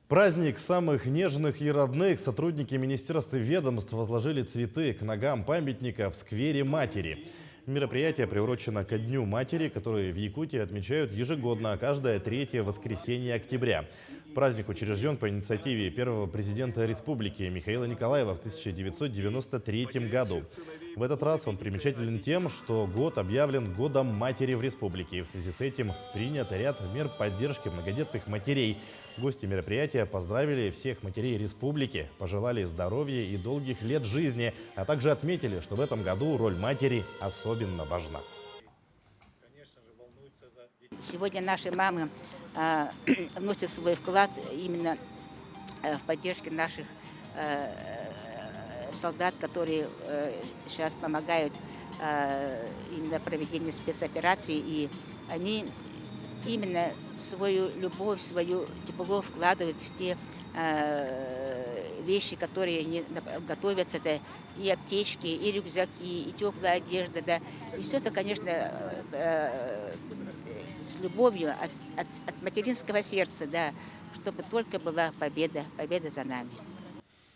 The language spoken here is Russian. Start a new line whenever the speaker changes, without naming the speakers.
Праздник самых нежных и родных. Сотрудники министерств и ведомств возложили цветы к ногам памятника в сквере Матери. Мероприятие приурочено ко Дню Матери, который в Якутии отмечают ежегодно, каждое третье воскресенье октября. Праздник учрежден по инициативе первого президента республики Михаила Николаева в 1993 году. В этот раз он примечателен тем, что год объявлен Годом матери в республике. И в связи с этим принят ряд мер поддержки многодетных матерей. Гости мероприятия поздравили всех матерей республики, пожелали здоровья и долгих лет жизни, а также отметили, что в этом году роль матери особенно важна.
Сегодня наши мамы вносят свой вклад именно в поддержке наших солдат, которые сейчас помогают именно проведению спецопераций. И они именно свою любовь, свою тепло вкладывают в те вещи, которые они готовятся. Это и аптечки, и рюкзаки, и теплая одежда. Да. И все это, конечно, с любовью от материнского сердца, да, чтобы только была победа, победа за нами.